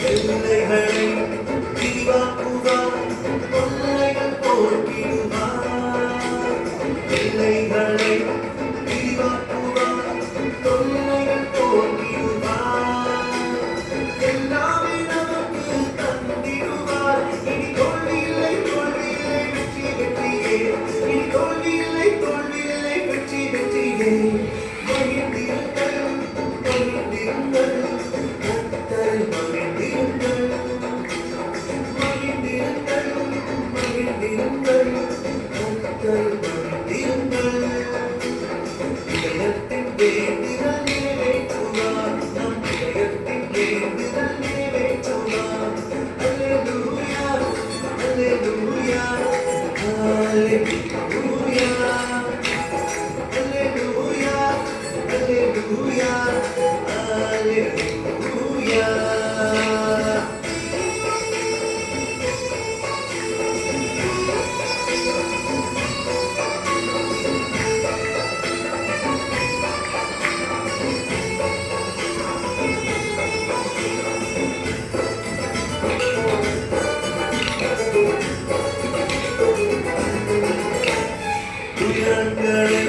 எல்லைகளை விரிவாக்குவார், தொல்லைகள் போக்கிடுவார். எல்லைகளை விரிவாக்குவார், தொல்லைகள் போக்கிடுவார். எல்லாமே நமக்கு தந்திடுவார். இனி தோல்வியில்லை, தோல்வியில்லை, வெற்றி வெற்றியே. இனி தோல்வியில்லை, தோல்வியில்லை, வெற்றி வெற்றியே. மகிழ்ந்திருங்கள், மகிழ்ந்திருங்கள், கர்த்தரை மகிழ்ந்திருங்கள், மகிழ்ந்திருங்கள், மகிழ்ந்திருங்கள், கர்த்தரை மகிழ்ந்திருங்கள். இதயத்தின் வேண்டுதல் நிறைவேற்றுவார், நம் இதயத்தின் வேண்டுதல் நிறைவேற்றுவார். அல்லேலூயா, அல்லேலூயா, அல்லேலூயா, அல்லேலூயா, அல்லேலூயா, அல்லேலூயா. துயரங்களை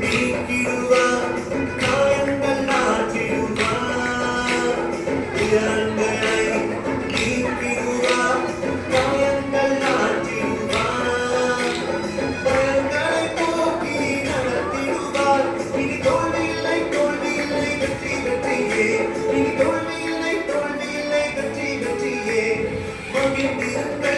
நீக்கிடுவார், காயங்கள் ஆற்றிடுவார். துயரங்களை நீக்கிடுவார், காயங்கள் ஆற்றிடுவார். பயங்களை போக்கி நடத்திடுவார். இனி தோல்வியில்லை, தோல்வியில்லை, வெற்றி வெற்றியே. இனி தோல்வியில்லை, தோல்வியில்லை, வெற்றி வெற்றியே. மகிழ்ந்திருங்கள்,